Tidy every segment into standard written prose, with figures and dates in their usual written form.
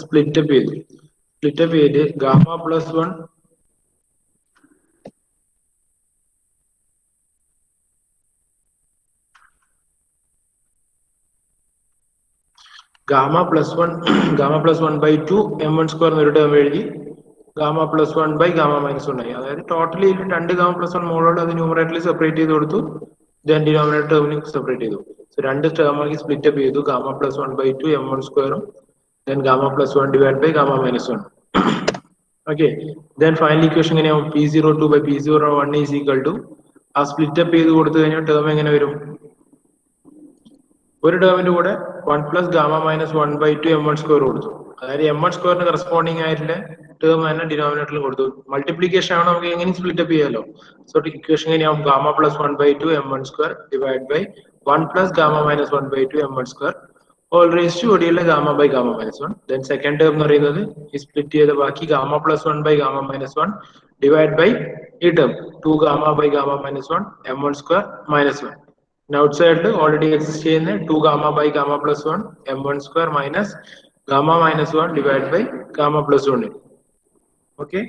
Split up ചെയ്ത് gamma plus 1 gamma plus 1/2 m1 square എന്നൊരു term എഴുതി gamma plus 1 by gamma minus 1 ആയി. അതായത് ടോട്ടലി രണ്ട് ഗാമ പ്ലസ് 1 മോളോട് അത് ന്യൂമറേറ്ററിൽ സെപ്പറേറ്റ് ചെയ്ത് കൊടുത്തു, ദെൻ ഡിനോമിനേറ്റർ ടേമിന് സെപ്പറേറ്റ് ചെയ്തു. സോ രണ്ട് ടേമാക്കി സ്പ്ലിറ്റ് അപ്പ് ചെയ്തു, ഗാമ പ്ലസ് 1/2 m1 സ്ക്വയറും then gamma plus 1 divide by gamma minus 1. Okay, then final equation എങ്ങനെയാവും? P02 by P01 is equal to ആ സ്പ്ലിറ്റ് അപ്പ് ചെയ്ത് കൊടുത്തു കഴിഞ്ഞാൽ ടേം എങ്ങനെ വരും? ഒരു ടേമിന്റെ കൂടെ 1 plus gamma minus 1/2 m1 square കൊടുത്തു. അതായത് m1 സ്ക്വയറിന് കറസ്പോണ്ടിങ് ആയിട്ടുള്ള ടേം തന്നെ ഡിനോമിനേറ്ററിൽ കൊടുത്തു. മൾട്ടിപ്ലിക്കേഷൻ ആണ്, നമുക്ക് എങ്ങനെ സ്പ്ലിറ്റ് അപ്പ് ചെയ്യാലോ. സോ ഇക്വേഷൻ എങ്ങനെയാവും? Gamma plus 1/2 m1 square divide by 1 plus gamma minus 1/2 m1 square all raise to ഒടിയുള്ള gamma by gamma minus 1. Then second term എന്ന് പറയുന്നത് ഈ സ്പ്ലിറ്റ് ചെയ്ത ബാക്കി gamma plus 1 by gamma minus 1 divide by ഈ term 2 gamma by gamma minus 1 m1 square minus 1. Out സൈഡിൽ already exist ചെയ്യുന്ന 2 gamma by gamma plus 1 m1 square minus gamma minus 1 divide by gamma plus 1. Okay,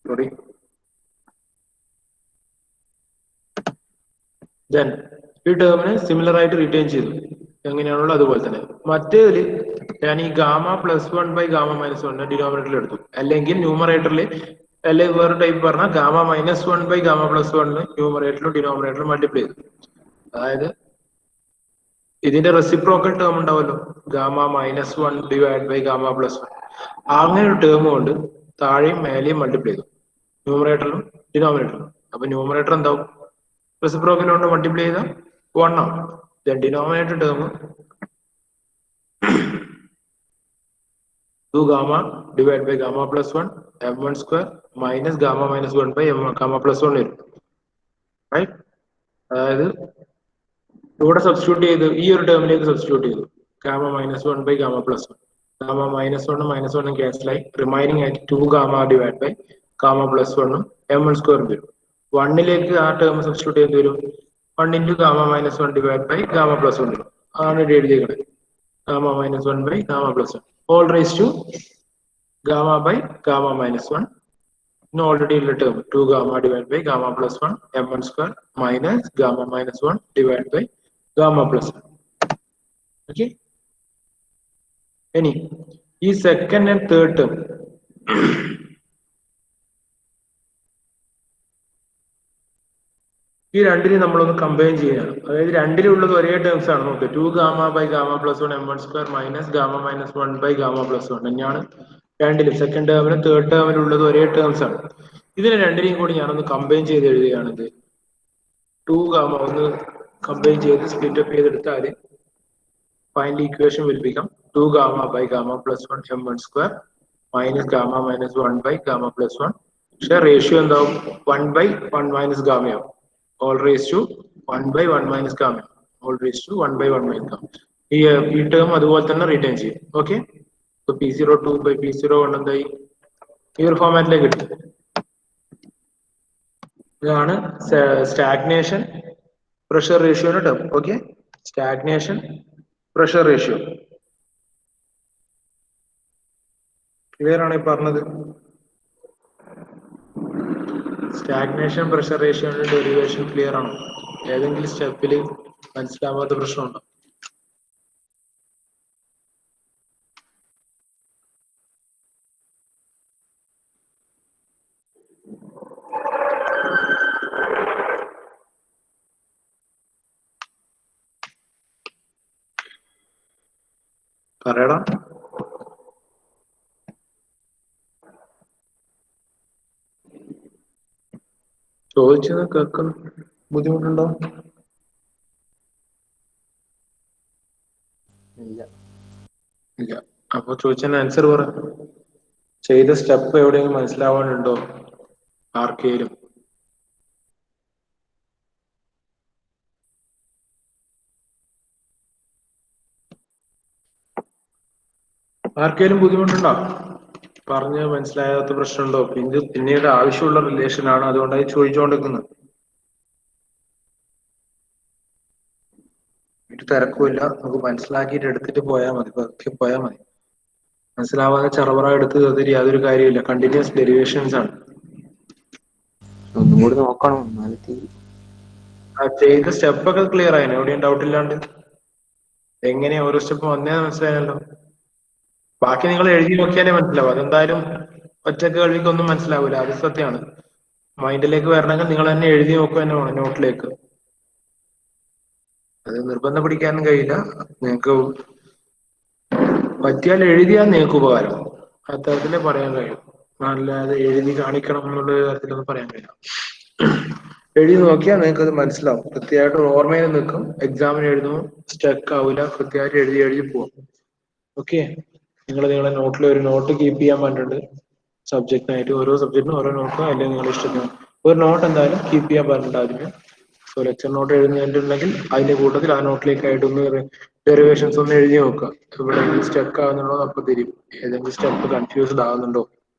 sorry. Then ഈ ടേമിനെ similar ആയിട്ട് return ചെയ്തു, എങ്ങനെയാണുള്ളത് അതുപോലെ തന്നെ. മറ്റേതിൽ ഞാൻ ഈ gamma plus 1 by gamma minus 1 ഡിനോമിനേറ്ററിൽ എടുത്തു, അല്ലെങ്കിൽ ന്യൂമറേറ്ററിൽ അല്ലെങ്കിൽ വേറെ ടൈപ്പ് പറഞ്ഞാൽ gamma minus 1 by gamma plus 1 ന്യൂമറേറ്ററിലും ഡിനോമിനേറ്ററിലും മൾട്ടിപ്ലൈ ചെയ്തു. അതായത് ഇതിന്റെ റെസിപ്രോക്കൽ ടേം ഉണ്ടാവല്ലോ, gamma minus 1 divide by gamma plus 1. അങ്ങനെ ഒരു ടേം കൊണ്ട് താഴെയും മേലെയും മൾട്ടിപ്ലൈ ചെയ്തു, ന്യൂമറേറ്ററിലും ഡിനോമിനേറ്ററിലും. അപ്പൊ ന്യൂമറേറ്റർ എന്താവും? റെസിപ്രോക്കൽ കൊണ്ട് മൾട്ടിപ്ലൈ ചെയ്ത 1 ആവും. Then denominator term 2 gamma divide by gamma plus 1 m1 square minus gamma minus 1 by gamma plus 1 വരും. റൈറ്റ്? അതായത് ഇവിടെ സബ്സ്റ്റിറ്റ്യൂട്ട് ചെയ്ത് ഈ ഒരു ടേമിലേക്ക് സബ്സ്റ്റിറ്റ്യൂട്ട് ചെയ്തു, gamma minus 1 by gamma plus 1. Gamma minus 1 cancel ആയി, റിമൈനിങ് ആയിട്ട് 2 gamma divide by gamma plus 1 m1 square വരും. 1ലേക്ക് ആ ടേം സബ്സ്റ്റിറ്റ്യൂട്ട് ചെയ്ത് വരും, 1 into gamma minus 1 divide by gamma plus 1 വരും. ആണ് ഇവിടെ എഴുതിയത്, gamma minus 1 by gamma plus 1 all raise to gamma by gamma minus 1. Already ഉള്ള term 2 gamma divide by gamma plus 1 m1 square minus gamma minus 1 divide by gamma plus 1. Okay, ഇനി ഈ second and third term ഈ രണ്ടിനും നമ്മളൊന്ന് combine ചെയ്യണം. അതായത് രണ്ടിലുള്ളത് ഒരേ terms ആണ്. നോക്കുക, 2 gamma by gamma plus 1 m1 square minus gamma minus 1 by gamma plus 1 തന്നെയാണ് രണ്ടിലും. സെക്കൻഡ് ടേമിലും തേർഡ് ടേമിലുള്ളത് ഒരേ ടേംസ് ആണ്. ഇതിനെ രണ്ടിനെയും കൂടി ഞാനൊന്ന് കമ്പൈൻ ചെയ്ത് എഴുതുകയാണിത്. 2 ഗാമ ഒന്ന് കമ്പൈൻ ചെയ്ത് സ്പ്ലിറ്റ് അപ്പ് ചെയ്തെടുത്താൽ final equation will become 2 gamma by gamma plus 1 m1 square minus gamma minus 1 by gamma plus 1. പക്ഷെ റേഷ്യോ എന്താവും? 1 ബൈ 1 മൈനസ് ഗാമയാവും. all raised to 1 by 1 minus gamma, all raised to 1 by 1 minus gamma. ഈ term അതുപോലെ തന്നെ return ചെയ്യും. Okay, so P02 by P01 എന്തായി? ഈ ഒരു ഫോമാറ്റിലേക്ക് കിട്ടും. ഇതാണ് സ്റ്റാഗ്നേഷൻ പ്രഷർ റേഷ്യോയുടെ term. Okay, stagnation pressure ratio clear ആണ് ഈ പറഞ്ഞത്? സ്റ്റാഗ്നേഷൻ പ്രഷർ റേഷ്യോയുടെ ഡെറിവേഷൻ ക്ലിയർ ആണോ? ഏതെങ്കിലും സ്റ്റെപ്പിൽ മനസ്സിലാവാത്ത പ്രശ്നമുണ്ടോ? പറയടാ. ചോദിച്ചത് കേൾക്കാൻ ബുദ്ധിമുട്ടുണ്ടോ? ഇല്ല. അപ്പൊ ചോദിച്ചതിന് ആൻസർ പറ. ചെയ്ത സ്റ്റെപ്പ് എവിടെയെങ്കിലും മനസ്സിലാവാനുണ്ടോ ആർക്കേലും? ആർക്കേലും ബുദ്ധിമുട്ടുണ്ടോ? പറഞ്ഞ് മനസ്സിലാകാത്ത പ്രശ്നമുണ്ടോ? പിന്നീട് ആവശ്യമുള്ള റിലേഷൻ ആണ്, അതുകൊണ്ടായി ചോദിച്ചുകൊണ്ടിരിക്കുന്നത്. ഒരു തിരക്കുമില്ല, നമുക്ക് മനസ്സിലാക്കിയിട്ട് എടുത്തിട്ട് പോയാൽ മതി, പതുക്കെ പോയാൽ മതി. മനസ്സിലാവാതെ ചറവറ എടുത്ത് തീർത്തിട്ട് യാതൊരു കാര്യമില്ല. കണ്ടിന്യൂസ് ഡെറിവേഷൻസ് ആണ്. ഒന്നും കൂടി നോക്കണം. ചെയ്ത സ്റ്റെപ്പൊക്കെ ക്ലിയർ ആയിന്, എവിടെയും ഡൗട്ട് ഇല്ലാണ്ട് എങ്ങനെയാ ഓരോ സ്റ്റെപ്പ് വന്നേ മനസ്സിലായല്ലോ. ബാക്കി നിങ്ങൾ എഴുതി നോക്കിയാലേ മനസ്സിലാവും. അതെന്തായാലും ഒറ്റക്ക് കഴിക്കൊന്നും മനസ്സിലാവില്ല, അത് സത്യമാണ്. മൈൻഡിലേക്ക് വരണമെങ്കിൽ നിങ്ങൾ തന്നെ എഴുതി നോക്കുക തന്നെ വേണം നോട്ടിലേക്ക്. അത് നിർബന്ധം പിടിക്കാനും കഴിയില്ല. നിങ്ങൾക്ക് പറ്റിയാൽ എഴുതിയാൽ നിങ്ങൾക്ക് ഉപകാരം, അത്തരത്തിലേ പറയാൻ കഴിയും. അല്ലാതെ എഴുതി കാണിക്കണം എന്നുള്ള തരത്തിലൊന്നും പറയാൻ കഴിയില്ല. എഴുതി നോക്കിയാൽ നിങ്ങൾക്ക് അത് മനസ്സിലാവും, കൃത്യമായിട്ട് ഓർമ്മയിൽ നിൽക്കും. എക്സാമിന് എഴുതുമ്പോൾ സ്റ്റക്ക് ആവില്ല, കൃത്യമായിട്ട് എഴുതി എഴുതി പോവാം. ഓക്കെ, നിങ്ങളെ നോട്ടിൽ ഒരു നോട്ട് കീപ്പ് ചെയ്യാൻ പറഞ്ഞിട്ടുണ്ട്. സബ്ജക്റ്റിനായിട്ട് ഓരോ സബ്ജക്റ്റിനും ഓരോ നോട്ടോ അല്ലെങ്കിൽ നിങ്ങളുടെ ഇഷ്ടത്തിന് ഒരു നോട്ട് എന്തായാലും കീപ്പ് ചെയ്യാൻ പറഞ്ഞിട്ടുണ്ട് ആദ്യമേ. സോ ലെക്ചർ നോട്ട് എഴുതുന്നുണ്ടെങ്കിൽ അതിന്റെ കൂട്ടത്തിൽ ആ നോട്ടിലേക്കായിട്ട് ഒന്ന് ഡെറിവേഷൻസ് ഒന്ന് എഴുതി നോക്കുക. ഇവിടെ സ്റ്റക്ക് ആകുന്നുണ്ടോ അപ്പൊ തിരിയും, ഏതെങ്കിലും സ്റ്റെപ്പ് കൺഫ്യൂസ്ഡ് ആകുന്നുണ്ടോ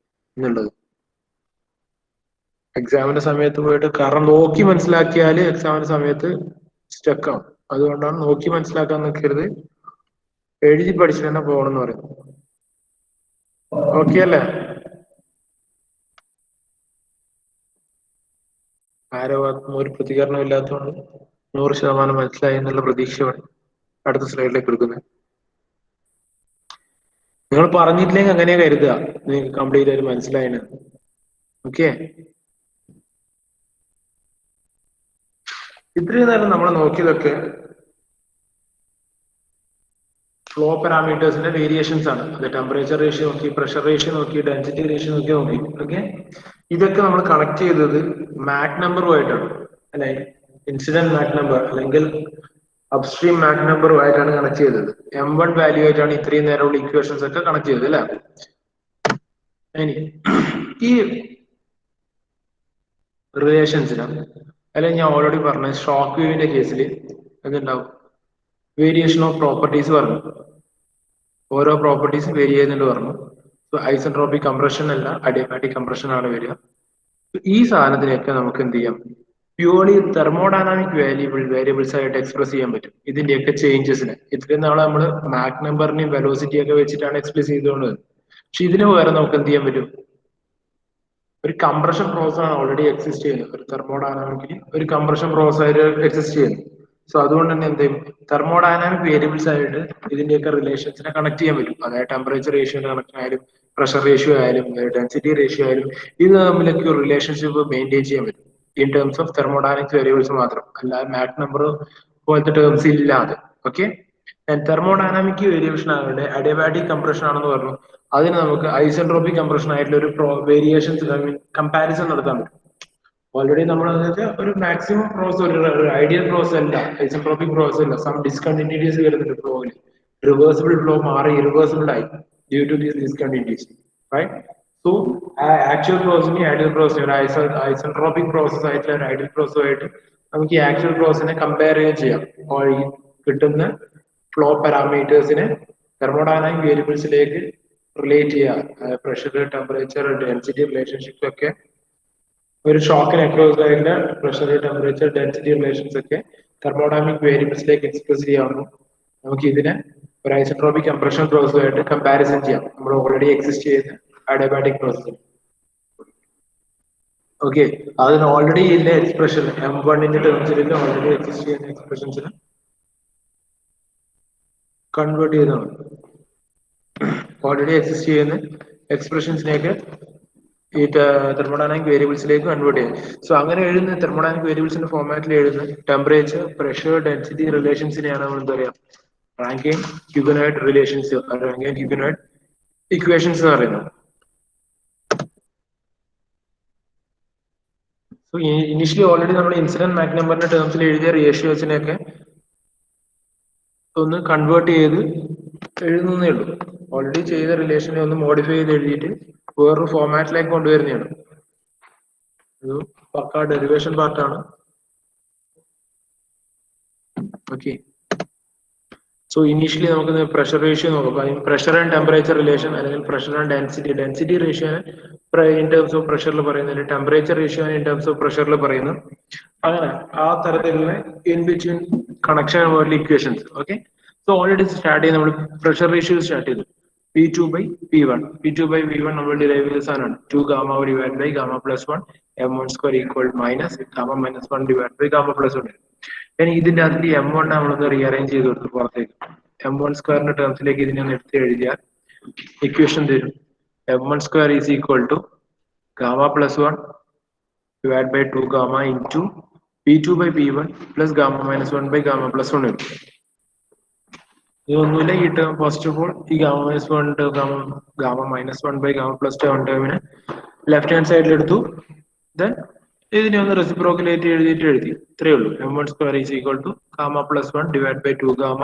എന്നുള്ളത്. എക്സാമിന്റെ സമയത്ത് പോയിട്ട് കാരണം നോക്കി മനസ്സിലാക്കിയാല് എക്സാമിന്റെ സമയത്ത് സ്റ്റക്ക് ആവും. അതുകൊണ്ടാണ് നോക്കി മനസ്സിലാക്കാൻ നിൽക്കരുത്, എഴുതി പഠിച്ചു തന്നെ പോകണം എന്ന് പറയുന്നത്. ഓക്കെ അല്ലേ? ആരോ ഒരു പ്രതികരണം ഇല്ലാത്തതുകൊണ്ട് 100% മനസ്സിലായി എന്നുള്ള പ്രതീക്ഷയോടെ അടുത്ത സ്ലൈഡിലേക്ക് എടുക്കുന്നത്. നിങ്ങൾ പറഞ്ഞിട്ടില്ലെങ്കിൽ അങ്ങനെ കരുതുക നിങ്ങൾക്ക് കംപ്ലീറ്റ് ആയിട്ട് മനസ്സിലായെന്ന്. ഓക്കെ, ഇത്രയും നേരം നമ്മൾ നോക്കിയതൊക്കെ ഫ്ലോ പാരാമീറ്റേഴ്സിന്റെ വേരിയേഷൻസ് ആണ്. അത് ടെമ്പറേച്ചർ റേഷ്യോ നോക്കി, പ്രഷർ റേഷ്യോ നോക്കി, ഡെൻസിറ്റി റേഷ്യോ നോക്കി. ഓക്കെ, ഇതൊക്കെ നമ്മൾ കണക്ട് ചെയ്തത് മാക് നമ്പറുമായിട്ടാണ്, അല്ലെ? ഇൻസിഡന്റ് മാക് നമ്പർ അല്ലെങ്കിൽ അപ്സ്ട്രീം മാക് നമ്പറുമായിട്ടാണ് കണക്ട് ചെയ്തത്. M1 വാല്യൂ ആയിട്ടാണ് ഇത്രയും നേരമുള്ള ഇക്വേഷൻസ് ഒക്കെ കണക്ട് ചെയ്തത്, അല്ലെ? ഇനി ഈ റിലേഷൻസിന് അല്ലെങ്കിൽ ഞാൻ ഓൾറെഡി പറഞ്ഞ ഷോക്ക് വേവിന്റെ കേസിൽ എന്തുണ്ടാവും? വേരിയേഷൻ ഓഫ് പ്രോപ്പർട്ടീസ് പറഞ്ഞു, ഓരോ പ്രോപ്പർട്ടീസ് വേരി ചെയ്യുന്നുണ്ട് പറഞ്ഞു. ഐസെൻട്രോപിക് കംപ്രഷൻ അല്ല, അഡിയാബാറ്റിക് കംപ്രഷൻ ആണ് വരിക. ഈ സാധനത്തിനൊക്കെ നമുക്ക് എന്ത് ചെയ്യാം? പ്യൂർലി തെർമോഡൈനാമിക് വേരിയബിൾസ് ആയിട്ട് എക്സ്പ്രസ് ചെയ്യാൻ പറ്റും ഇതിന്റെയൊക്കെ ചേഞ്ചസിനെ. ഇത്രയും നാളെ നമ്മൾ മാക് നമ്പറിനെയും വെലോസിറ്റി ഒക്കെ വെച്ചിട്ടാണ് എക്സ്പ്രസ് ചെയ്തുകൊണ്ടത്. പക്ഷെ ഇതിന് പകരം നമുക്ക് എന്ത് ചെയ്യാൻ പറ്റും? ഒരു കംപ്രഷൻ പ്രോസസ് ആണ് ഓൾറെഡി എക്സിസ്റ്റ് ചെയ്യുന്നത്. ഒരു തെർമോഡൈനാമിക്കലി ഒരു കംപ്രഷൻ പ്രോസസ് ആയിട്ട് എക്സിസ്റ്റ് ചെയ്യുന്നു. സോ അതുകൊണ്ട് തന്നെ എന്ത് ചെയ്യും? തെർമോഡൈനാമിക് വേരിയബിൾസ് ആയിട്ട് ഇതിന്റെയൊക്കെ റിലേഷൻസിനെ കണക്ട് ചെയ്യാൻ പറ്റും. അതായത് ടെമ്പറേച്ചർ റേഷ്യോന്റെ കണക്ഷൻ ആയാലും പ്രഷർ റേഷ്യോ ആയാലും ഡെൻസിറ്റി റേഷ്യോ ആയാലും ഇത് തമ്മിലൊക്കെ ഒരു റിലേഷൻഷിപ്പ് മെയിൻറ്റെയിൻ ചെയ്യാൻ പറ്റും in terms of thermodynamic variables മാത്രം, അല്ലാതെ മാക് നമ്പർ പോലത്തെ ടേംസ് ഇല്ലാതെ. ഓക്കെ, തെർമോഡൈനാമിക് വേരിയേഷൻ ആകട്ടെ അഡിയാബാറ്റിക് കംപ്രഷൻ ആണെന്ന് പറഞ്ഞു. അതിന് നമുക്ക് ഐസെൻട്രോപിക് കംപ്രഷൻ ആയിട്ടുള്ള ഒരു വേരിയേഷൻസ് കമ്പാരിസൺ നടത്താൻ പറ്റും. ഓൾറെഡി നമ്മൾ ഒരു മാക്സിമം പ്രോസസ്, ഒരു ഐഡിയൽ പ്രോസസ് അല്ല, ഐസെൻട്രോപിക് പ്രോസസ് അല്ല. സം ഡിസ്കണ്ടിന്യൂറ്റീസ് വരുന്നുണ്ട് ഫ്ലോയിൽ. റിവേഴ്സിബിൾ ഫ്ലോ മാറി ഇറിവേഴ്സിബിൾ ആയി due to these discontinuities, right? So actual പ്രോസസ്സിനെ ഐഡിയൽ പ്രോസസ്, ഒരു ഐസെൻട്രോപിക് പ്രോസസ് ആയിട്ടുള്ള ഒരു ഐഡിയൽ പ്രോസസ് ആയിട്ട് നമുക്ക് ഈ ആക്ച്വൽ പ്രോസസ്സിനെ കമ്പയർ ചെയ്യാം. കിട്ടുന്ന ഫ്ലോ പാരാമീറ്റേഴ്സിനെ തെർമോഡൈനാമിക് വേരിയബിൾസിലേക്ക് റിലേറ്റ് ചെയ്യാം. പ്രഷർ, ടെമ്പറേച്ചർ, ഡെൻസിറ്റി റിലേഷൻഷിപ്പ് ഒക്കെ ഒരു ഷോക്കിന് അക്രോസ് ആയിട്ടുള്ള പ്രഷർ, ടെമ്പറേച്ചർ, ഡെൻസിറ്റി റിലേഷൻസ് ഒക്കെ തെർമോഡൈനാമിക് വേരിയബിൾസിലേക്ക് എക്സ്പ്രസ് ചെയ്യാവുന്നു. നമുക്ക് ഇതിനെ ഒരു ഐസെൻട്രോപിക് കംപ്രഷൻ പ്രോസസ്സുമായിട്ട് കമ്പാരിസൺ ചെയ്യാം, നമ്മൾ ഓൾറെഡി എക്സിസ്റ്റ് ചെയ്യുന്ന അഡിയാബാറ്റിക് പ്രോസസ്. ഓക്കെ, അതിന് ഓൾറെഡി ഇല്ല എക്സ്പ്രഷൻ M1ന്റെ ടേംസിൽ ഓൾറെഡി എക്സിസ്റ്റ് ചെയ്യുന്ന എക്സ്പ്രഷൻസിന് കൺവേർട്ട് ചെയ്തതാണ്. ഓൾറെഡി എക്സിസ്റ്റ് ചെയ്യുന്ന എക്സ്പ്രഷൻസിനെയൊക്കെ ഈ തെർമോഡൈനാമിക് വേരിയബിൾസിലേക്ക് കൺവേർട്ട് ചെയ്യും. സോ അങ്ങനെ എഴുതുന്ന തെർമോഡൈനാമിക് വേരിയബിൾസിന്റെ ഫോർമാറ്റിൽ എഴുതുന്ന ടെമ്പറേച്ചർ, പ്രഷർ, ഡെൻസിറ്റി റിലേഷൻസിനെയാണ് നമ്മൾ എന്താ പറയുക? റാങ്കിൻ ഹ്യൂഗനോയിഡ് റിലേഷൻസ്, റാങ്കിൻ ഹ്യൂഗനോയിഡ് ഇക്വേഷൻസ് എന്ന് പറയുന്നത്. സോ ഇനിഷ്യലി ഓൾറെഡി നമ്മൾ ഇൻസിഡന്റ് മാക് നമ്പറിന്റെ ടേംസിൽ എഴുതിയ റേഷ്യോസിനെയൊക്കെ ഒന്ന് കൺവേർട്ട് ചെയ്ത് എഴുതുന്നേ ഉള്ളൂ. ഓൾറെഡി ചെയ്ത റിലേഷനെ ഒന്ന് മോഡിഫൈ ചെയ്ത് എഴുതിയിട്ട് വേറൊരു ഫോർമാറ്റിലേക്ക് കൊണ്ടുവരുന്നതാണ്. ഒരു പക്ക ഡെറിവേഷൻ പാർട്ടാണ്. ഓക്കെ, സോ ഇനീഷ്യലി നമുക്ക് പ്രഷർ റേഷ്യോ നോക്കാം. പ്രഷർ ആൻഡ് ടെമ്പറേച്ചർ റിലേഷൻ അല്ലെങ്കിൽ pressure and density ratio in terms of പ്രഷറിൽ പറയുന്നത്, temperature ratio in terms of പ്രഷറിൽ പറയുന്നു. അങ്ങനെ ആ തരത്തിലുള്ള in between connection about equations. Okay, so already started pressure ratio started. P2 by P1. P2 by P1 നമ്മൾ derive ചെയ്ത സാധനമാണ് 2 gamma divided by gamma plus 1 m1 square equal minus gamma minus 1 divided by gamma plus 1. ഇനി ഇതിന്റെ അതിൽ m1 നമ്മളൊന്ന് rearrange ചെയ്ത് കൊടുത്തു പുറത്തേക്ക് m1 സ്ക്വയറിന്റെ ടേംസിലേക്ക് ഇതിനെ ഒന്ന് എടുത്ത് എഴുതിയാൽ ഇക്വേഷൻ തരും m1 square is equal to gamma plus 1 divided by 2 gamma into P2 by P1 plus gamma minus 1 by gamma plus 1 വരും ഇതൊന്നുമില്ല ഈ ടേം ഫസ്റ്റ് ഓഫ് ഓൾ ഈ gamma minus 1 term gamma minus 1 by gamma plus 1 ടേമിനെ left hand സൈഡിൽ എടുത്തു then ഇതിനെ ഒന്ന് റെസിപ്രോക്കലേറ്റ് എഴുതി ഇത്രയേ ഉള്ളൂ m1 square is equal to gamma plus 1 divide by 2 gamma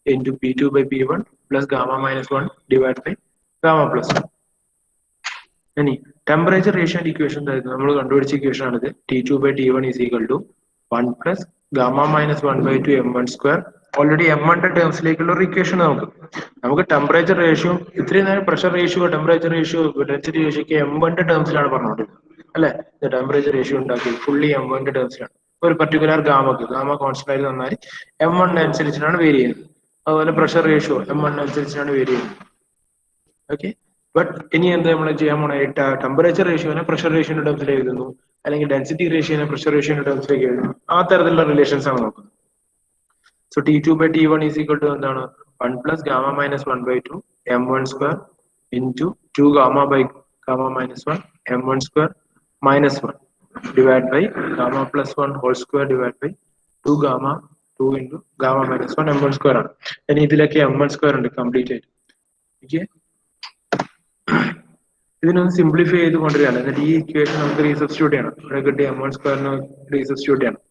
into P2 by P1 plus gamma minus 1 divide by gamma plus 1. ഇനി temperature റേഷ്യോന്റെ equation നമ്മൾ കണ്ടുപിടിച്ച ഇക്വേഷൻ ആണിത് T2 by T1 is equal to 1 plus gamma minus 1 by 2 m1 square already m1 ടേംസിലേക്കുള്ള ഒരു equation നമുക്ക് temperature ratio ഇത്രയും നേരം pressure ratio temperature ratio density ratio ഒക്കെ m1 ടേംസിലാണ് പറഞ്ഞുകൊണ്ടിരുന്നത് അല്ലെ ടെമ്പറേച്ചർ റേഷ്യോ ഉണ്ടാക്കി ഫുള്ളി m1 ടേംസിലാണ് ഒരു പർട്ടിക്കുലർ ഗാമ കോൺസ്റ്റന്റ് ആയി തന്നാൽ m1 അനുസരിച്ചിട്ടാണ് വേരി ചെയ്യുന്നത് അതുപോലെ പ്രഷർ റേഷ്യോ m1 അനുസരിച്ചിട്ടാണ് വേരി ചെയ്യുന്നത് ഓക്കെ ബട്ട് ഇനി എന്താ നമ്മൾ ചെയ്യാൻ പോണ ടെമ്പറേച്ചർ റേഷ്യോനെ പ്രഷർ റേഷ്യോന്റെ ടേംസിലേക്ക് എഴുതുന്നു അല്ലെങ്കിൽ ഡെൻസിറ്റി റേഷ്യോനെ പ്രഷർ റേഷ്യോന്റെ ടേംസിലേക്ക് എഴുതുന്നു ആ തരത്തിലുള്ള റിലേഷൻസ് ആണ് നോക്കുന്നത് So T2 by T1 is equal to 1 plus gamma minus 1 by 2 m1 square into 2 gamma by gamma minus 1 m1 square minus 1 divided by gamma plus 1 whole square divided by 2 gamma 2 into gamma minus 1 m1 square. And ഇതിലൊക്കെ m1 square ഉണ്ട് complete ആയിട്ട്. Okay. ഇതിനൊന്ന് simplify ചെയ്ത് കൊണ്ടുവരികയാണ് എന്നിട്ട് ഈ equation നമുക്ക് റീസബ്സ്റ്റിറ്റ്യൂട്ട് ചെയ്യണം ഇവിടെ കിട്ടിയ m1 സ്ക്വയറിന് റീസബ്സ്റ്റിറ്റ്യൂട്ട് ചെയ്യണം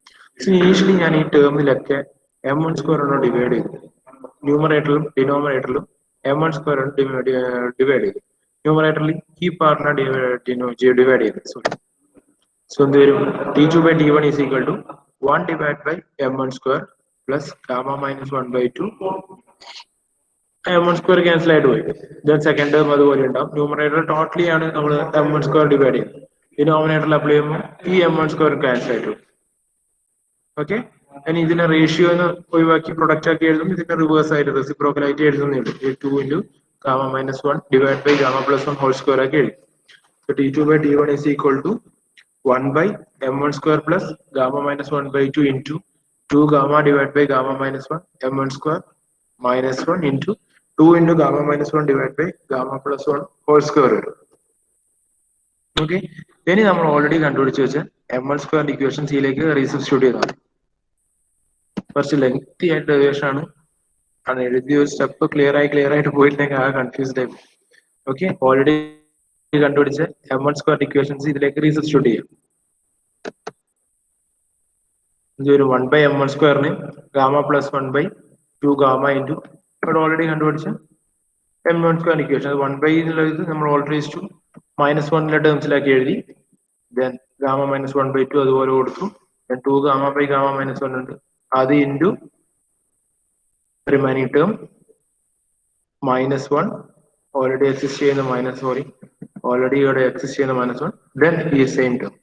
സോ ഇനീഷ്യലി ഞാൻ ഈ ടേമിലൊക്കെ m1 സ്ക്വയർ ആണ് ഡിവൈഡ് ചെയ്തത് ന്യൂമറേറ്ററിലും ഡിനോമിനേറ്ററിലും m1 സ്ക്വയർ ആണ് ഡിവൈഡ് ചെയ്തത് ന്യൂമറേറ്ററിൽ ഈ പാർട്ടിനെ ഡിവൈഡ് ചെയ്തത് സോ എന്ത് വരും T2 by T1 is equal to 1 divided by m1 square plus gamma minus 1 by 2 m1 square cancel ആയിട്ട് പോയി then second term അതുപോലെ ഉണ്ടാവും ന്യൂമറേറ്റർ ടോട്ടലി ആണ് നമ്മൾ m1 square ഡിവൈഡ് ചെയ്യുന്നത് ഡിനോമിനേറ്ററിൽ അപ്ലൈ ചെയ്യുമ്പോൾ ഈ m1 square cancel ആയിട്ട് പോകും ഓക്കെ ഇനി ഇതിനെ റേഷ്യോ ഒഴിവാക്കി പ്രൊഡക്റ്റ് ആക്കി എഴുതും ഇതിന്റെ റിവേഴ്സ് ആയിട്ട് റെസിപ്രോക്കൽ ആയിട്ട് എഴുതുന്നുണ്ട് 2 into gamma minus 1 divided by gamma plus 1 whole square ആക്കി എഴുതും so T2 by T1 is equal to 1 by m1 square plus gamma minus 1 by 2 into 2 gamma divided by gamma minus 1 m1 square minus 1 into 2 into gamma minus 1 divided by gamma plus 1 whole square വരും okay ഇനി നമ്മൾ already കണ്ടുപിടിച്ച് വെച്ച m1 square equation സിയിലേക്ക് റീസബ്സ്റ്റിറ്റ്യൂട്ട് ചെയ്താണ് കുറച്ച് lengthy ആയിട്ട് relation ആണ് അത് എഴുതിയ ഒരു സ്റ്റെപ്പ് ക്ലിയർ ആയിട്ട് പോയിട്ടില്ലെങ്കിൽ ആകെ കൺഫ്യൂസ്ഡ് ആയി ഓക്കെ ഓൾറെഡി കണ്ടുപിടിച്ച m1 സ്ക്വയർ ഇക്വേഷൻസ് ഇതിലേക്ക് റീസബ്സ്റ്റിറ്റ്യൂട്ട് ചെയ്യാം ഇതൊരു 1 by m1 സ്ക്വയറിന് gamma plus 1 by 2 gamma into ഇവിടെ ഓൾറെഡി കണ്ടുപിടിച്ച m1 സ്ക്വയർ ഇക്വേഷൻ 1 by എന്നുള്ളത് നമ്മൾ ഓൾറെഡി മൈനസ് 1 ടേംസിലാക്കി എഴുതി ദെൻ ഗാമ മൈനസ് 1 by 2 അതുപോലെ കൊടുത്തു 2 ഗാമ ബൈ ഗാമ മൈനസ് 1 ഉണ്ട് അത് into remaining term minus 1 already exist ചെയ്യുന്ന ഓൾറെഡി ഇവിടെ എക്സിസ്റ്റ് ചെയ്യുന്ന മൈനസ് 1 ദെൻ ഈ same term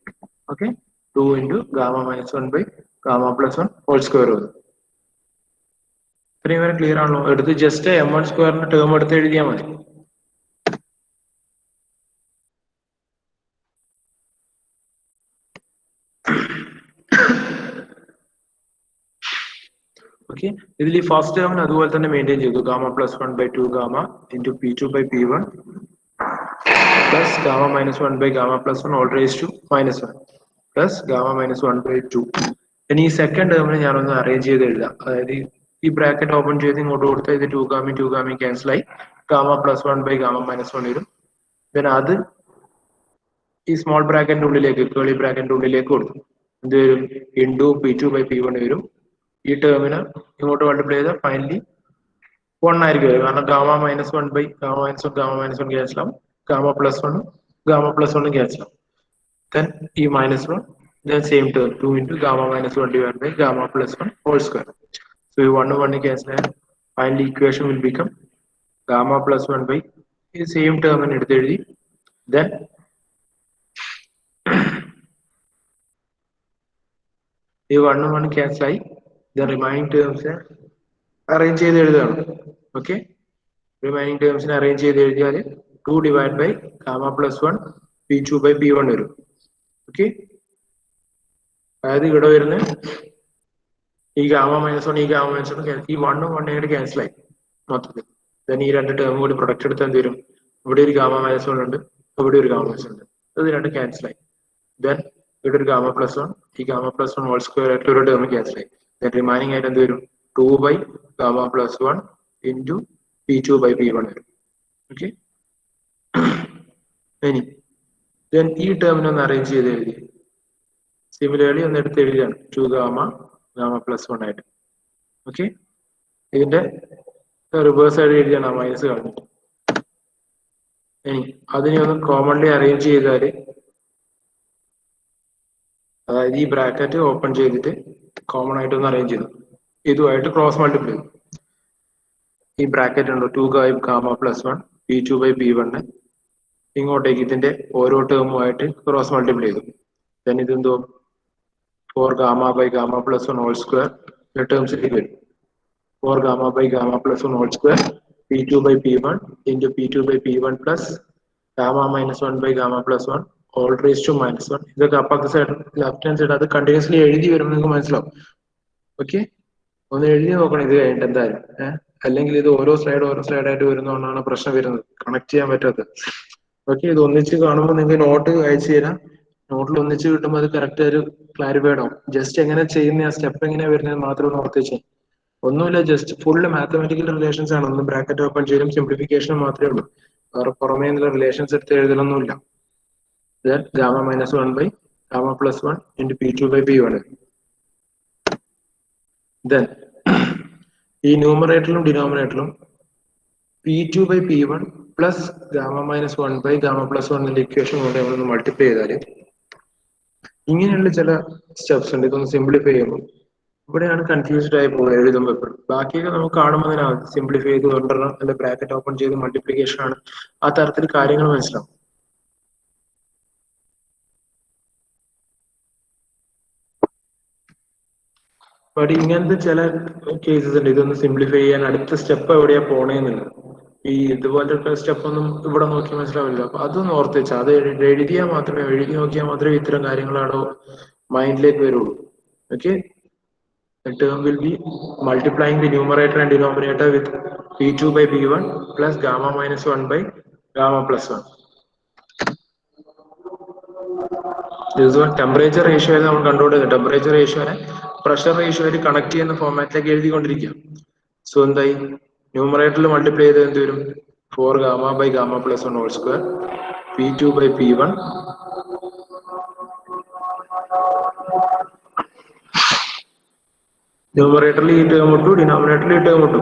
okay 2 into gamma minus 1 by gamma plus 1 whole square വരും ഇത്രയും വരെ ക്ലിയർ ആണല്ലോ എടുത്ത് ജസ്റ്റ് m1 സ്ക്വയറിന്റെ ടേം എടുത്ത് എഴുതിയാൽ മതി ഓക്കെ ഇതിൽ ഈ ഫസ്റ്റ് ടേമിന് അതുപോലെ തന്നെ മെയിൻറ്റെയിൻ ചെയ്തു gamma plus 1 by 2 gamma into P2 by P1 plus gamma minus 1 by gamma plus 1 all raised to minus 1 plus gamma minus 1 by 2 ഇനി ഈ സെക്കൻഡ് ടേമിന് ഞാനൊന്ന് അറേഞ്ച് ചെയ്ത് എഴുതാം അതായത് ഈ ബ്രാക്കറ്റ് ഓപ്പൺ ചെയ്ത് ഇങ്ങോട്ട് കൊടുത്താൽ ഇത് 2 ഗാമി ക്യാൻസൽ ആയി gamma plus 1 by gamma minus 1 വരും then അത് ഈ സ്മോൾ ബ്രാക്കറ്റിന്റെ ഉള്ളിലേക്ക് കേളി ബ്രാക്കറ്റിന്റെ ഉള്ളിലേക്ക് കൊടുക്കും എന്ത് വരും ഇൻറ്റു P2 by P1 വരും ഈ ടേമിന് ഇങ്ങോട്ട് മൾട്ടിപ്ലൈ ചെയ്താൽ ഫൈനലി 1 ആയിരിക്കും കാരണം gamma minus 1 by gamma minus 1 cancel ആവും gamma plus 1 cancel out. Then e minus 1, then same term 2 into gamma minus 1 divided by gamma plus 1 whole square. So you 1 cancel out. Finally equation will become gamma plus 1 by the same term in it. Then you 1 cancel out. The remaining terms arrange ചെയ്ത് എഴുതുകയാണ്. Okay, remaining terms arrange ചെയ്ത് എഴുതിയാൽ 2 divided by gamma plus 1 p2 by p1 വരും. Okay, അതായത് ഇവിടെ വരുന്ന ഈ gamma minus 1 ഈ ഗാമ മൈനസ് 1 ഈ 1 ഉം 1 ആയിട്ട് ക്യാൻസൽ ആയി മൊത്തത്തിൽ. ദെൻ ഈ രണ്ട് ടേം കൂടി പ്രൊഡക്റ്റ് എടുത്താൽ എന്ത് വരും? ഇവിടെ ഒരു ഗാമ മൈനസ് 1 ഉണ്ട്, ഇവിടെ ഒരു ഗാമ മൈനസ് ഉണ്ട്, ഇത് രണ്ട് ക്യാൻസൽ ആയി. ദെൻ ഇവിടെ ഒരു ഗാമ പ്ലസ് 1 ഈ ഗാമ പ്ലസ് 1 ഹോൾ സ്ക്വയർ ആയിട്ട് ഒരു ടേം ക്യാൻസൽ ആയി. ദെൻ റിമൈനിങ് ആയിട്ട് എന്ത് വരും? 2 by gamma plus 1 into p2 by p1 വരും. ഓക്കെ, ഇനി ദെൻ ഈ ടേമിനെ ഒന്ന് അറേഞ്ച് ചെയ്ത് എഴുതി സിമിലർലി ഒന്ന് എടുത്ത് എഴുതിയാണ് 2 ഗാമ പ്ലസ് 1 ആയിട്ട്. ഓക്കെ, ഇതിന്റെ റിവേഴ്സ് ആയിട്ട് എഴുതിയാണ് ആ മൈനസ് കളഞ്ഞിട്ട്. ഇനി അതിനെ ഒന്ന് കോമൺലി അറേഞ്ച് ചെയ്താൽ, അതായത് ഈ ബ്രാക്കറ്റ് ഓപ്പൺ ചെയ്തിട്ട് കോമൺ ആയിട്ട് ഒന്ന് അറേഞ്ച് ചെയ്തു, ഇതുമായിട്ട് ക്രോസ് മൾട്ടിപ്ലൈ ചെയ്തു. ഈ ബ്രാക്കറ്റ് ഉണ്ടോ 2 gamma plus 1 p2 by p1 ഇങ്ങോട്ടേക്ക് ഇതിന്റെ ഓരോ ടേമുമായിട്ട് ക്രോസ് മൾട്ടിപ്ലൈ ചെയ്തു. ദെൻ ഇതെന്തോ 4 gamma by gamma plus 1 whole square ടേംസിലേക്ക് വരും. 4 gamma by gamma plus 1 whole square p2 by p1 into p2 by p1 plus gamma minus 1 by gamma plus 1 all raise to minus 1. ഇതൊക്കെ അപ്പുറത്തെ side left hand side അത് continuously എഴുതി വരുമ്പോൾ നിങ്ങൾക്ക് മനസ്സിലാവും. Okay, ഒന്ന് എഴുതി നോക്കണം ഇത് കഴിഞ്ഞിട്ട് എന്തായാലും. അല്ലെങ്കിൽ ഇത് ഓരോ സ്ലൈഡായിട്ട് വരുന്നതുകൊണ്ടാണ് പ്രശ്നം വരുന്നത്, കണക്ട് ചെയ്യാൻ പറ്റാത്തത്. ഓക്കെ, ഇത് ഒന്നിച്ച് കാണുമ്പോൾ നിങ്ങൾക്ക് നോട്ട് അയച്ചു തരാം. നോട്ടിൽ ഒന്നിച്ച് കിട്ടുമ്പോൾ അത് കറക്റ്റ് ഒരു ക്ലാരിഫൈഡ് ആവും. ജസ്റ്റ് എങ്ങനെ ചെയ്യുന്ന ആ സ്റ്റെപ്പ് എങ്ങനെയാ വരുന്നത് മാത്രം ഒന്ന് ഓർത്ത് വെച്ചാൽ. ഒന്നുമില്ല, ജസ്റ്റ് ഫുള്ള് മാത്തമാറ്റിക്കൽ റിലേഷൻസ് ആണ്. ഒന്ന് ബ്രാക്കറ്റ് ഓപ്പൺ ചെയ്തും സിംപ്ലിഫിക്കേഷൻ മാത്രമേ ഉള്ളൂ. വേറെ പുറമേ നിന്നുള്ള റിലേഷൻസ് എടുത്ത് എഴുതലൊന്നുമില്ല. Gamma minus 1 by gamma plus 1 into p2 by p1. Then ഈ ന്യൂമറേറ്ററിലും ഡിനോമിനേറ്ററിലും p2 by p1 plus gamma minus 1 by gamma plus 1 equation കൊണ്ട് നമ്മളൊന്ന് മൾട്ടിപ്ലൈ ചെയ്താൽ ഇങ്ങനെയുള്ള ചില സ്റ്റെപ്സ് ഉണ്ട്. ഇതൊന്ന് സിംപ്ലിഫൈ ചെയ്യുമ്പോൾ ഇവിടെയാണ് കൺഫ്യൂസ്ഡ് ആയി പോകുന്നത് എഴുതുമ്പോൾ എപ്പോഴും. ബാക്കിയൊക്കെ നമുക്ക് കാണുമ്പോൾ തന്നെ സിംപ്ലിഫൈ ചെയ്ത് കൊണ്ടുവരണം, അല്ലെ ബ്രാക്കറ്റ് ഓപ്പൺ ചെയ്ത് മൾട്ടിപ്ലിക്കേഷൻ ആണ്, ആ തരത്തിൽ കാര്യങ്ങൾ മനസ്സിലാവും. ബട്ട് ഇങ്ങനത്തെ ചില കേസസ് ഉണ്ട്, ഇതൊന്ന് സിംപ്ലിഫൈ ചെയ്യാൻ അടുത്ത സ്റ്റെപ്പ് എവിടെയാ പോണേന്നുള്ളത്. ഈ ഇതുപോലത്തെ സ്റ്റെപ്പ് ഒന്നും ഇവിടെ നോക്കി മനസ്സിലാവില്ല. അപ്പൊ അതൊന്ന് ഓർത്ത് വെച്ചാൽ അത് എഴുതി നോക്കിയാൽ മാത്രമേ ഇത്തരം കാര്യങ്ങളാണോ മൈൻഡിലേക്ക് വരുള്ളൂ. Okay, the term will be multiplying the numerator and denominator with p2 by p1 plus gamma minus 1 by gamma plus 1. This is what temperature ratio നമ്മൾ കണ്ടുകൊണ്ടിരുന്നത്. ടെമ്പറേച്ചർ റേഷ്യോനെ പ്രഷർ റേഷ്യോ ആയിട്ട് കണക്ട് ചെയ്യുന്ന ഫോർമാറ്റിലേക്ക് എഴുതിക്കൊണ്ടിരിക്കുക. സോ എന്തായി, ന്യൂമറേറ്ററിൽ മൾട്ടിപ്ലൈ ചെയ്ത് എന്ത് വരും? 4 gamma by gamma plus 1 whole square p2 by p1 ന്യൂമറേറ്ററിൽ ഈ ടേം ഇട്ടു, ഡിനോമിനേറ്ററിൽ ഈ ടേം ഇട്ടു,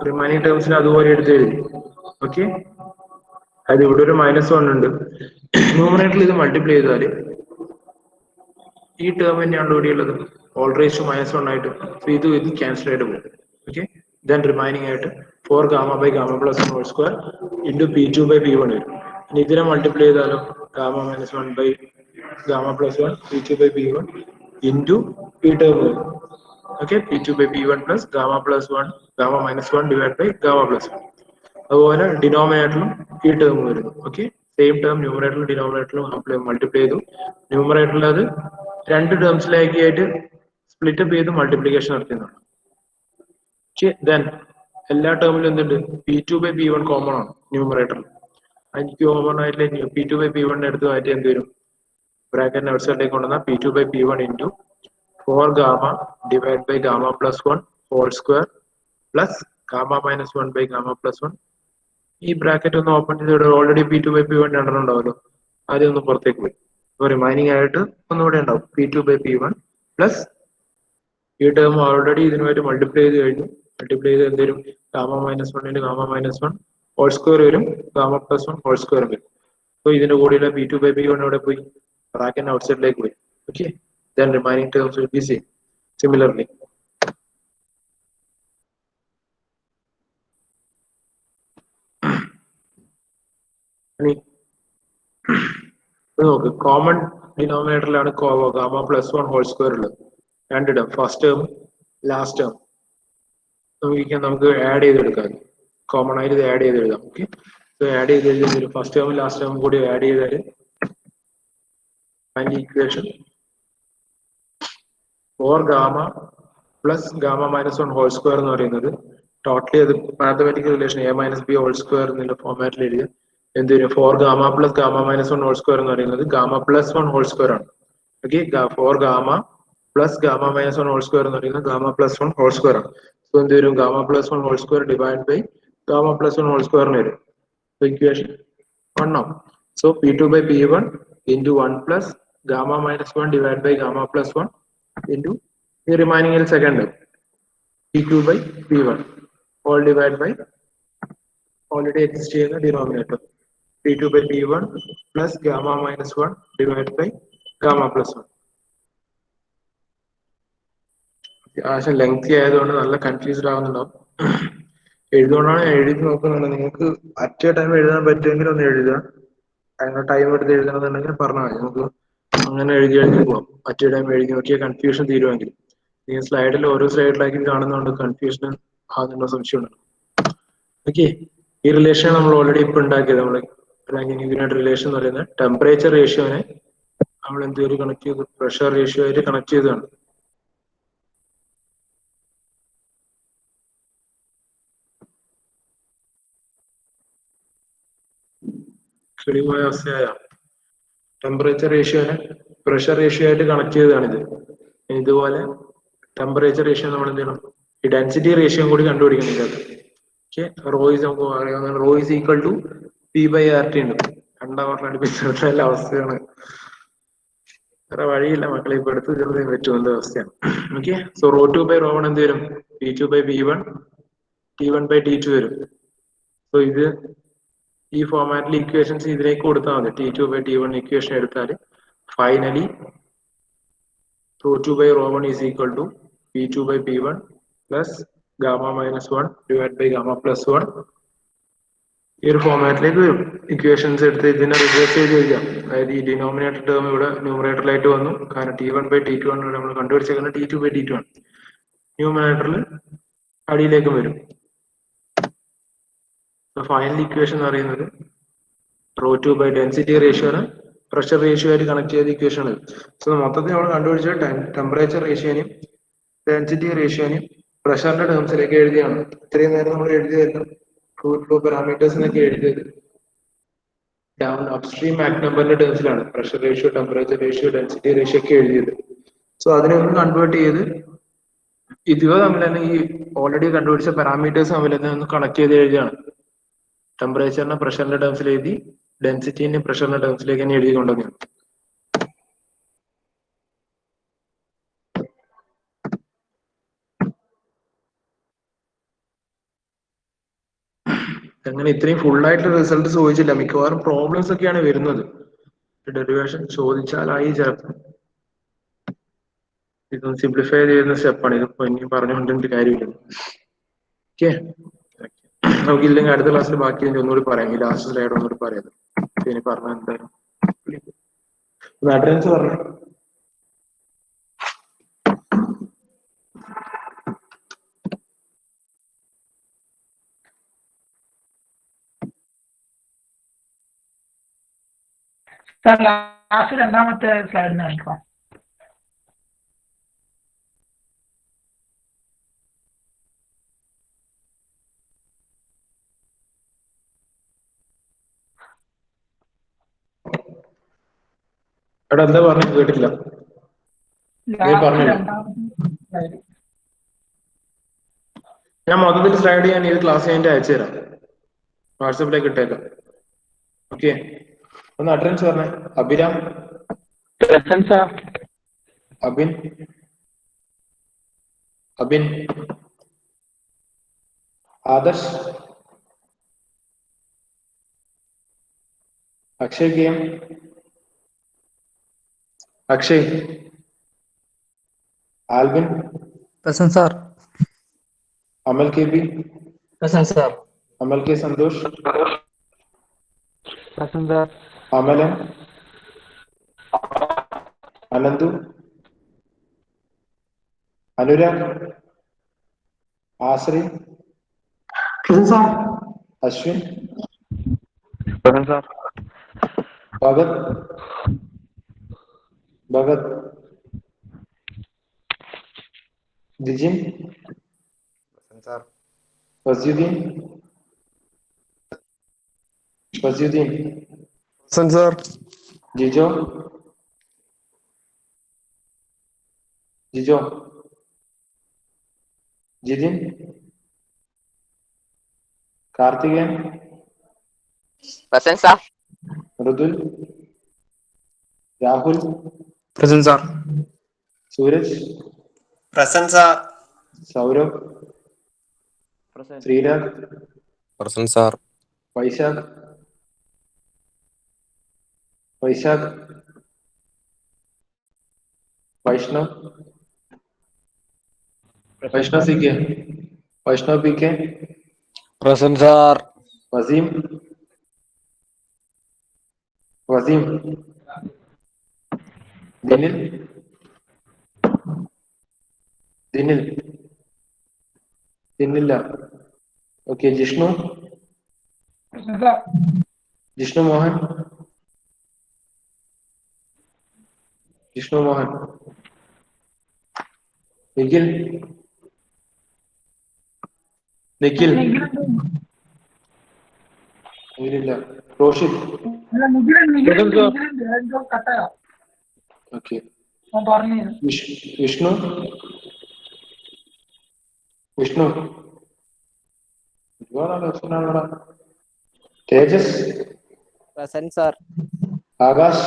റിമൈനിങ് ടേംസിന് അതുപോലെ എടുത്ത് എഴുതി. ഓക്കെ, അത് ഇവിടെ ഒരു -1 ഉണ്ട്. ന്യൂമറേറ്ററിൽ ഇത് മൾട്ടിപ്ലൈ ചെയ്താൽ ഈ ടേം തന്നെയാണ് ഇവിടെ ഉള്ളത്, ഓൾ റേസ് ടു -1 ആയിട്ട്. സോ ഇത് ക്യാൻസൽ ആയിട്ട് പോകും. ഓക്കെ, ദെൻ റിമൈനിങ് ആയിട്ട് 4 gamma by gamma plus 1 whole square into p2 by p1 വരും. ഇനി ഇതിനെ മൾട്ടിപ്ലൈ ചെയ്താലോ gamma minus 1 by gamma plus 1 p2 by p1 into ഈ ടേം വരും. Okay, p2 by p1 plus gamma plus 1 gamma minus 1 divided by gamma plus 1. അതുപോലെ ഡിനോമിനേറ്ററിലും ഈ term വരുന്നു. Okay, same term ന്യൂമറേറ്ററിലും ഡിനോമിനേറ്ററിലും മൾട്ടിപ്ലൈ ചെയ്തു. ന്യൂമറേറ്ററിൽ അത് രണ്ട് ടേംസിലേക്ക് ആയിട്ട് സ്പ്ലിറ്റപ്പ് ചെയ്ത് മൾട്ടിപ്ലിക്കേഷൻ നടത്തുന്നതാണ്. ഓക്കെ, ദെൻ എല്ലാ ടേമിലും എന്തുണ്ട്? p2 by p1 കോമൺ ആണ് ന്യൂമറേറ്ററിൽ. എനിക്ക് കോമൺ ആയിട്ട് p2 by p1 എടുത്ത് മാറ്റി എന്ത് വരും? ബ്രാക്കറ്റിന് ഔട്ട് സൈഡിലേക്ക് കൊണ്ടുവന്നാൽ p2 by p1 into 4 gamma divided by gamma plus 1 whole square plus gamma minus 1 by gamma plus 1. ഈ ബ്രാക്കറ്റ് ഒന്ന് ഓപ്പൺ ചെയ്ത് ഓൾറെഡി p2 by p1 രണ്ടെണ്ണം ഉണ്ടാവുമല്ലോ, ആദ്യം ഒന്ന് പുറത്തേക്ക് പോയി. അപ്പോൾ റിമൈനിങ് ആയിട്ട് ഒന്നുകൂടെ ഉണ്ടാവും p2 by p1 പ്ലസ് ഈ ടേം ഓൾറെഡി ഇതിനുമായിട്ട് മൾട്ടിപ്ലൈ ചെയ്ത് കഴിഞ്ഞു. മൾട്ടിപ്ലൈ ചെയ്ത് എന്തെങ്കിലും gamma minus 1 gamma minus 1 whole square വരും, ഗാമ പ്ലസ് 1 ഹോൾ സ്ക്വയർ വരും. അപ്പോൾ ഇതിന്റെ കൂടെയുള്ള p2 by p1 ഇവിടെ പോയി ബ്രാക്കറ്റിന് ഔട്ട് സൈഡിലേക്ക് പോയി. Okay, then remaining terms will be same. Similarly, നോക്ക് കോമൺ ഡിനോമിനേറ്ററിലാണ് ഗാമ പ്ലസ് 1 ഹോൾ സ്ക്വയർ ഉള്ളത്. രണ്ട് term, first term last term നമുക്ക് ആഡ് ചെയ്തെടുക്കാം. കോമൺ ആയിട്ട് ഇത് ആഡ് ചെയ്ത് എഴുതാം. ഓക്കെ, ആഡ് ചെയ്ത് എഴുതി ഫസ്റ്റ് ടേമും ലാസ്റ്റ് ടേമും കൂടി ആഡ് ചെയ്താൽ അതിന്റെ equation 4 gamma plus gamma minus 1 whole square എന്ന് പറയുന്നത് ടോട്ടലി അത് mathematical relation A minus B whole square എന്നുള്ള ഫോർമാറ്റിൽ എഴുതിയ എന്ത് വരും? 4 gamma plus gamma minus 1 whole square എന്ന് പറയുന്നത് ഗാമ പ്ലസ് 1 ഹോൾ സ്ക്വയർ ആണ്. Okay, 4 gamma plus gamma minus 1 whole square എന്ന് പറയുന്നത് ഗാമ പ്ലസ് 1 ഹോൾ സ്ക്വയർ ആണ്. സോ എന്ത് വരും? Gamma plus 1 whole square divide by gamma plus 1 whole സ്ക്വയറിന് വരും. ഇക്വേഷൻ 1 ആവും. So P2 by P1 into 1 plus gamma minus 1 divided by gamma plus 1 into the remaining in second term P2 by P1 all divided by already existing in the denominator P2 by P1 plus gamma minus 1 divided by gamma plus 1. ആശം lengthy ആയതുകൊണ്ട് നല്ല confused ആവുന്നുണ്ടാവും. എഴുതുകൊണ്ടാണ് എഴുതി നോക്കുന്നുണ്ട്. നിങ്ങൾക്ക് at A time എഴുതാൻ പറ്റുമെങ്കിൽ ഒന്ന് എഴുതുക. അതിന് ടൈം എടുത്ത് എഴുതണമെന്നുണ്ടെങ്കിൽ പറഞ്ഞാൽ മതി, നമുക്ക് അങ്ങനെ എഴുതി പോവാം. അറ്റ് എ ടൈം എഴുതി നോക്കിയാൽ കൺഫ്യൂഷൻ തീരുമെങ്കിൽ. നിങ്ങൾ സ്ലൈഡിൽ ഓരോ സ്ലൈഡിലാക്കി കാണുന്നതുകൊണ്ട് കൺഫ്യൂഷൻ ആകുന്നുള്ള സംശയമുണ്ട്. ഓക്കെ, ഈ റിലേഷൻ നമ്മൾ ഓൾറെഡി ഇപ്പൊ ഉണ്ടാക്കിയത് നമ്മൾ റാങ്കിങ്ങിനായിട്ട് റിലേഷൻ എന്ന് പറയുന്നത് ടെമ്പറേച്ചർ റേഷ്യോനെ നമ്മൾ എന്തൊരു കണക്ട് ചെയ്ത് പ്രഷർ റേഷ്യോ ആയിട്ട് കണക്ട് ചെയ്തതാണ്. കിളിമായ അവസ്ഥയായ ടെമ്പറേച്ചർ റേഷ്യോനെ പ്രഷർ റേഷ്യോ ആയിട്ട് കണക്ട് ചെയ്തതാണിത്. ഇതുപോലെ ടെമ്പറേച്ചർ റേഷ്യോ നമ്മൾ എന്ത് ചെയ്യണം? ഈ ഡെൻസിറ്റി റേഷ്യോ കൂടി കണ്ടുപിടിക്കണം ഇതിനകത്ത്. ഓക്കെ, റോ ഇസ് നമുക്ക് പറയാവുന്ന rho is equal to P by R T ഉണ്ട്. രണ്ടാമത്തെ അവസ്ഥയാണ്. വേറെ വഴിയില്ല മക്കളെ, ഇപ്പൊ എടുത്ത് തീർന്നേ പറ്റുന്ന അവസ്ഥയാണ്. Okay, so rho 2 by rho 1 എന്ത് വരും? P2 by P1 T1 by T2 വരും. സോ ഇത് ഈ ഫോർമാറ്റിൽ ഇക്വേഷൻസ് ഇതിലേക്ക് കൊടുത്താൽ മതി. T2 by T1 ഇക്വേഷൻ എടുത്താൽ finally rho 2 by rho 1 is equal to P2 by P1 plus gamma minus 1 divide by gamma plus 1 ഈ ഒരു ഫോർമാറ്റിലേക്ക് വരും. ഇക്വേഷൻസ് എടുത്ത് ഇതിനെ റിവേഴ്സ് ചെയ്ത് കഴിക്കാം. അതായത് ഈ ഡിനോമിനേറ്റർ ടേം ഇവിടെ ന്യൂമറേറ്ററിലായിട്ട് വന്നു. കാരണം T1 by T2 ആണ് നമ്മൾ കണ്ടുപിടിച്ചേക്കുന്നത്. T2 by T2 ആണ്. ന്യൂമറേറ്ററിൽ അടിയിലേക്ക് വരും. ഫൈനൽ ഇക്വേഷൻ എന്ന് പറയുന്നത് റോ 2 ബൈ ഡെൻസിറ്റി റേഷ്യോനെ പ്രഷർ റേഷ്യോ ആയിട്ട് കണക്ട് ചെയ്ത ഇക്വേഷൻ ആണ്. സോ മൊത്തത്തിൽ നമ്മൾ കണ്ടുപിടിച്ച ടെമ്പറേച്ചർ റേഷ്യോനെയും ഡെൻസിറ്റി റേഷ്യോനെയും പ്രഷറിന്റെ ടേംസിലേക്ക് എഴുതിയാണ്. ഇത്രയും നേരം നമ്മൾ എഴുതിയതെല്ലാം ഫ്ലൂയിഡ് ഫ്ലോ പാരാമീറ്റേഴ്സിനൊക്കെ എഴുതിയത് ഡൗൺ അപ്സ്ട്രീം മാക് നമ്പറിന്റെ ടേംസിലാണ്. Pressure ratio, temperature ratio, density ratio ഒക്കെ എഴുതിയത്. സോ അതിനൊന്ന് കൺവേർട്ട് ചെയ്ത് ഇതുവ തമ്മിൽ തന്നെ ഈ ഓൾറെഡി കണ്ടുപിടിച്ച പാരാമീറ്റേഴ്സ് തമ്മിൽ തന്നെ ഒന്ന് കണക്ട് ചെയ്ത് എഴുതിയാണ്. ടെമ്പറേച്ചറിനെ പ്രഷറിന്റെ ടേംസിൽ എഴുതി, ഡെൻസിറ്റിനെ പ്രഷറിന്റെ ടേംസിലേക്ക് തന്നെ എഴുതി കൊണ്ടുവന്നു. അങ്ങനെ ഇത്രയും ഫുൾ ആയിട്ട് റിസൾട്ട് ചോദിച്ചില്ല. മിക്കവാറും പ്രോബ്ലംസ് ഒക്കെയാണ് വരുന്നത്. ഡെറിവേഷൻ ചോദിച്ചാലായി ചിലപ്പോൾ. ഇതൊന്ന് സിംപ്ലിഫൈ ചെയ്യുന്ന സ്റ്റെപ്പാണ്. ഇതിപ്പോ ഇനി പറഞ്ഞുകൊണ്ടിട്ട് കാര്യമില്ല. ഓക്കെ, നമുക്കില്ലെങ്കിൽ അടുത്ത ക്ലാസ്സിൽ ബാക്കി ഒന്നുകൂടി പറയാം. ഈ ലാസ്റ്റ് സ്ലൈഡ് ഒന്നുകൂടി പറയാം. ഇനി പറഞ്ഞ എന്തായാലും അറ്റൻഡൻസ് പറഞ്ഞു. ലാസ്റ്റ് രണ്ടാമത്തെ സ്ലൈഡിന് കാണിക്കാം. എടാ എന്താ പറഞ്ഞു? കേട്ടില്ല. ഞാൻ മൊത്തത്തിൽ സ്ലൈഡ് ഞാൻ ഇത് ക്ലാസ് കഴിഞ്ഞിട്ട് അയച്ചു തരാം. വാട്സപ്പിലേക്ക് ഇട്ടേക്കാം. ഓക്കെ, ഒന്ന് അറ്റൻഡൻസ് പറഞ്ഞേ. Abhiram, Abin, Abin, Adarsh, Akshay K M, Akshay, Alvin, present sir. Amal K B, present sir. Amal K Santhosh, present sir. Amalan, Ananthu, Anurag, Ashri, Ashwin, Bhagath, Jijin, Fasiyuddin, Jijo, Jithin, Karthikeyan, Present, sir. Mridul, Rahul, present sir. Sooraj, Present, sir. Saurabh, Sreerag, present sir. Vaishakh, Vaishnav, C K, Vaishnav P K, present sir. Waseem, Dinil, ദിനില്ല. Okay, Jishnu, Present, sir. Jishnu Mohan, Nikhil, നിഖിലില്ല. Roshid. കട്ടയോ okay. ഞാൻ പറഞ്ഞു വിഷ്ണു, ഒരുപാട്. Thejas, Present, sir. Akash,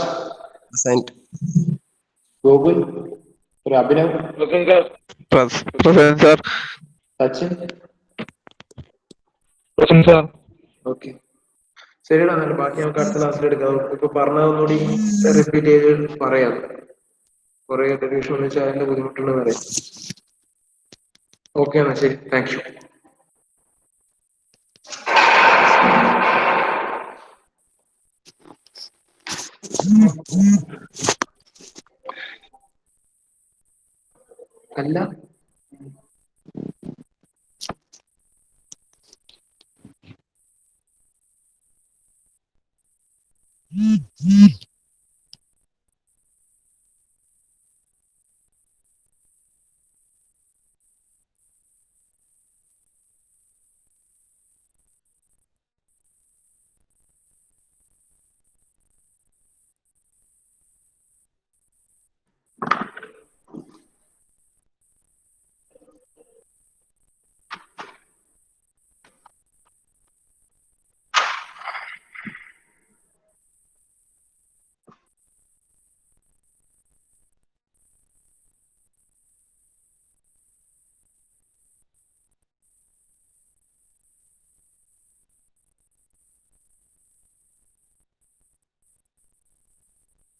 present. Gokul, ഒരു Abhinav, present sir. Sachin. Present sir. Okay, ശരിടാ. എന്നാലും ബാക്കി നമുക്ക് അടുത്ത ക്ലാസ്സിൽ എടുക്കാം. ഇപ്പൊ പറഞ്ഞതൊന്നുകൂടി റിപ്പീറ്റ് ചെയ്ത് പറയാം. കുറെ ടെലിവിഷൻ വിളിച്ചാൽ അതിന്റെ ബുദ്ധിമുട്ടുള്ള പറയാം. ഓക്കെ എന്നാ ശരി, താങ്ക് യു. അല്ല